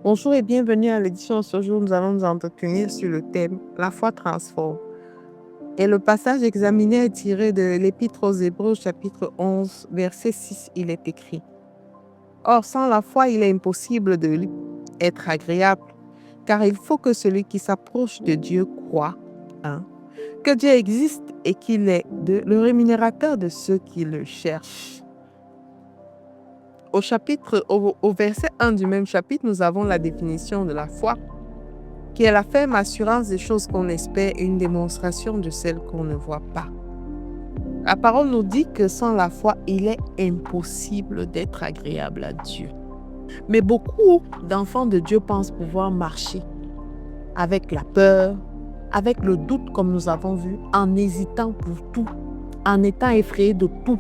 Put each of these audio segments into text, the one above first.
Bonjour et bienvenue à l'édition. Ce jour, nous allons nous entretenir sur le thème « La foi transforme ». Et le passage examiné est tiré de l'Épître aux Hébreux, chapitre 11, verset 6. Il est écrit: « Or, sans la foi, il est impossible de lui être agréable, car il faut que celui qui s'approche de Dieu croit, que Dieu existe et qu'il est le rémunérateur de ceux qui le cherchent. » Au verset 1 du même chapitre, nous avons la définition de la foi, qui est la ferme assurance des choses qu'on espère et une démonstration de celles qu'on ne voit pas. La parole nous dit que sans la foi, il est impossible d'être agréable à Dieu. Mais beaucoup d'enfants de Dieu pensent pouvoir marcher avec la peur, avec le doute comme nous avons vu, en hésitant pour tout, en étant effrayés de tout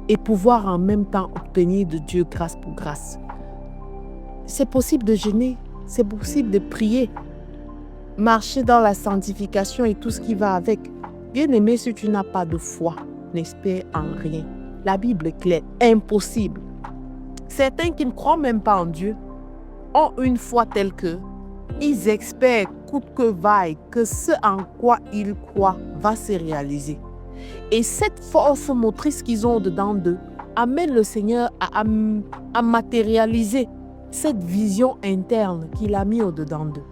et pouvoir en même temps obtenir de Dieu grâce pour grâce. C'est possible de jeûner, c'est possible de prier, marcher dans la sanctification et tout ce qui va avec. Bien-aimé, si tu n'as pas de foi, n'espère en rien. La Bible est claire, impossible. Certains qui ne croient même pas en Dieu ont une foi telle que ils espèrent coûte que vaille que ce en quoi ils croient va se réaliser. Et cette force motrice qu'ils ont dedans d'eux amène le Seigneur à matérialiser cette vision interne qu'il a mis au-dedans d'eux.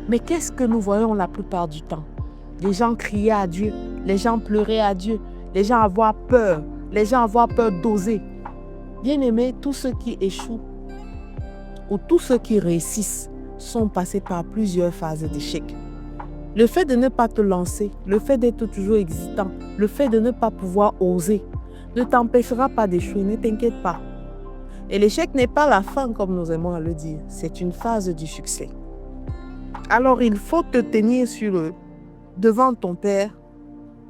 Mais qu'est-ce que nous voyons la plupart du temps? Les gens criaient à Dieu, les gens pleuraient à Dieu, les gens avoir peur, les gens avoir peur d'oser. Bien-aimés, tous ceux qui échouent ou tous ceux qui réussissent sont passés par plusieurs phases d'échec. Le fait de ne pas te lancer, le fait d'être toujours hésitant, le fait de ne pas pouvoir oser, ne t'empêchera pas d'échouer, ne t'inquiète pas. Et l'échec n'est pas la fin, comme nous aimons à le dire, c'est une phase du succès. Alors il faut te tenir devant ton Père,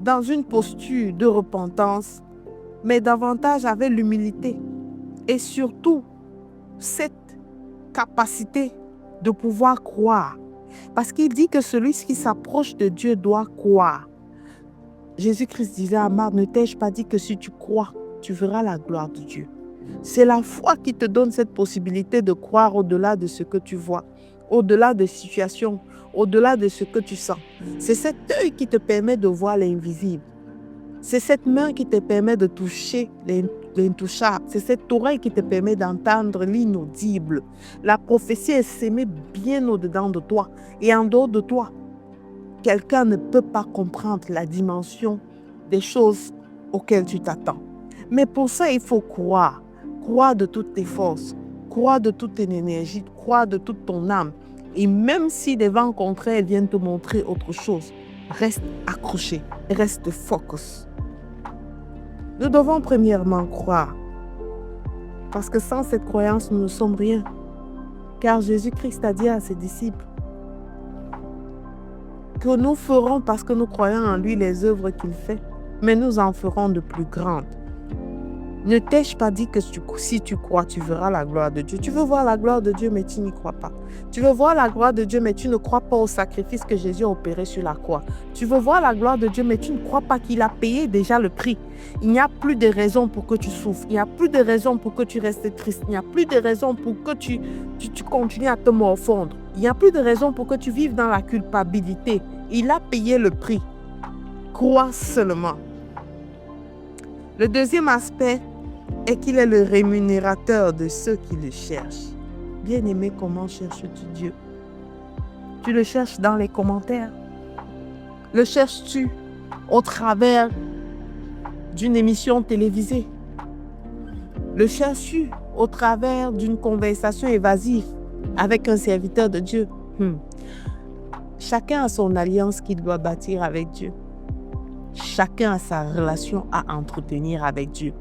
dans une posture de repentance, mais davantage avec l'humilité et surtout cette capacité de pouvoir croire. Parce qu'il dit que celui qui s'approche de Dieu doit croire. Jésus-Christ disait à Marc, ne t'ai-je pas dit que si tu crois, tu verras la gloire de Dieu. C'est la foi qui te donne cette possibilité de croire au-delà de ce que tu vois, au-delà des situations, au-delà de ce que tu sens. C'est cet œil qui te permet de voir l'invisible. C'est cette main qui te permet de toucher l'intouchable. C'est cette oreille qui te permet d'entendre l'inaudible. La prophétie est sémée bien au-dedans de toi et en dehors de toi. Quelqu'un ne peut pas comprendre la dimension des choses auxquelles tu t'attends. Mais pour ça, il faut croire. Croire de toutes tes forces. Croire de toute ton énergie. Croire de toute ton âme. Et même si des vents contraires viennent te montrer autre chose, reste accroché. Reste focus. Nous devons premièrement croire. Parce que sans cette croyance, nous ne sommes rien. Car Jésus-Christ a dit à ses disciples que nous ferons parce que nous croyons en lui les œuvres qu'il fait, mais nous en ferons de plus grandes. Ne t'ai-je pas dit que si tu crois, tu verras la gloire de Dieu? Tu veux voir la gloire de Dieu, mais tu n'y crois pas. Tu veux voir la gloire de Dieu, mais tu ne crois pas au sacrifice que Jésus a opéré sur la croix. Tu veux voir la gloire de Dieu, mais tu ne crois pas qu'il a payé déjà le prix. Il n'y a plus de raison pour que tu souffres. Il n'y a plus de raison pour que tu restes triste. Il n'y a plus de raison pour que tu continues à te morfondre. Il n'y a plus de raison pour que tu vives dans la culpabilité. Il a payé le prix. Crois seulement. Le deuxième aspect est qu'il est le rémunérateur de ceux qui le cherchent. Bien-aimé, comment cherches-tu Dieu? Tu le cherches dans les commentaires? Le cherches-tu au travers d'une émission télévisée? Le cherches-tu au travers d'une conversation évasive avec un serviteur de Dieu? Chacun a son alliance qu'il doit bâtir avec Dieu. Chacun a sa relation à entretenir avec Dieu.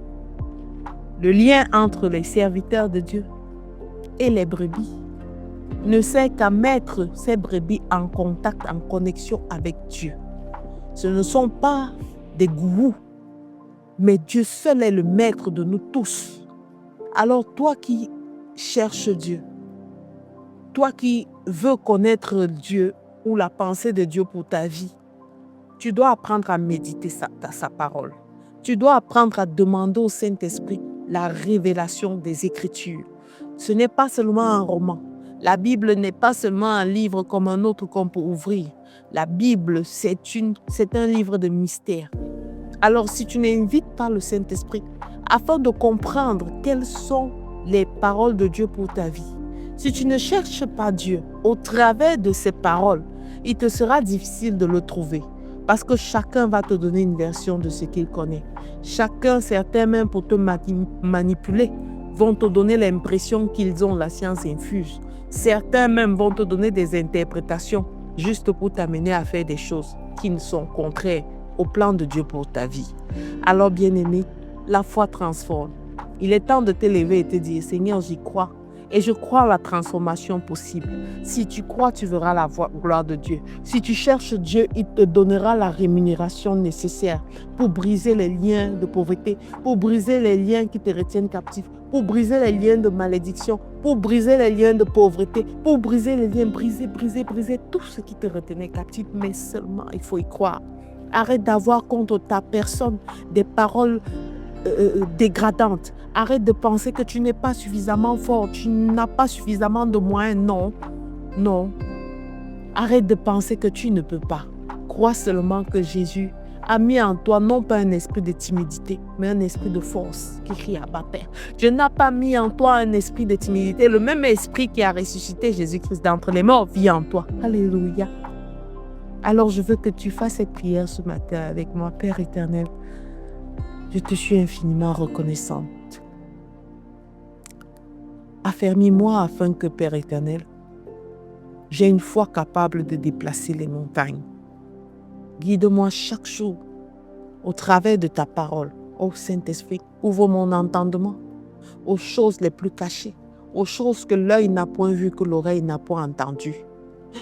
Le lien entre les serviteurs de Dieu et les brebis ne sert qu'à mettre ces brebis en contact, en connexion avec Dieu. Ce ne sont pas des gourous, mais Dieu seul est le maître de nous tous. Alors toi qui cherches Dieu, toi qui veux connaître Dieu ou la pensée de Dieu pour ta vie, tu dois apprendre à méditer sa parole. Tu dois apprendre à demander au Saint-Esprit la révélation des Écritures. Ce n'est pas seulement un roman. La Bible n'est pas seulement un livre comme un autre qu'on peut ouvrir. La Bible, c'est un livre de mystère. Alors, si tu n'invites pas le Saint-Esprit afin de comprendre quelles sont les paroles de Dieu pour ta vie, si tu ne cherches pas Dieu au travers de ces paroles, il te sera difficile de le trouver. Parce que chacun va te donner une version de ce qu'il connaît. Certains même pour te manipuler, vont te donner l'impression qu'ils ont la science infuse. Certains même vont te donner des interprétations juste pour t'amener à faire des choses qui ne sont contraires au plan de Dieu pour ta vie. Alors, bien-aimé, la foi transforme. Il est temps de te lever et te dire, Seigneur, j'y crois. Et je crois à la transformation possible. Si tu crois, tu verras la gloire de Dieu. Si tu cherches Dieu, il te donnera la rémunération nécessaire pour briser les liens de pauvreté, pour briser les liens qui te retiennent captif, pour briser les liens de malédiction, pour briser les liens de pauvreté, pour briser les liens, briser tout ce qui te retenait captif. Mais seulement, il faut y croire. Arrête d'avoir contre ta personne des paroles dégradantes. Arrête de penser que tu n'es pas suffisamment fort, tu n'as pas suffisamment de moyens. Non. Arrête de penser que tu ne peux pas. Crois seulement que Jésus a mis en toi non pas un esprit de timidité, mais un esprit de force qui crie à Abba Père. Dieu n'a pas mis en toi un esprit de timidité. Le même esprit qui a ressuscité Jésus-Christ d'entre les morts vit en toi. Alléluia. Alors je veux que tu fasses cette prière ce matin avec moi, Père éternel. Je te suis infiniment reconnaissante. Affermis-moi afin que, Père éternel, j'ai une foi capable de déplacer les montagnes. Guide-moi chaque jour au travers de ta parole. Ô Saint-Esprit, ouvre mon entendement aux choses les plus cachées, aux choses que l'œil n'a point vues, que l'oreille n'a point entendues.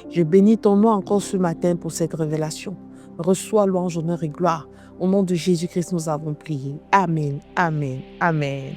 Je bénis ton nom encore ce matin pour cette révélation. Reçois louange, honneur et gloire. Au nom de Jésus-Christ, nous avons prié. Amen, amen, amen.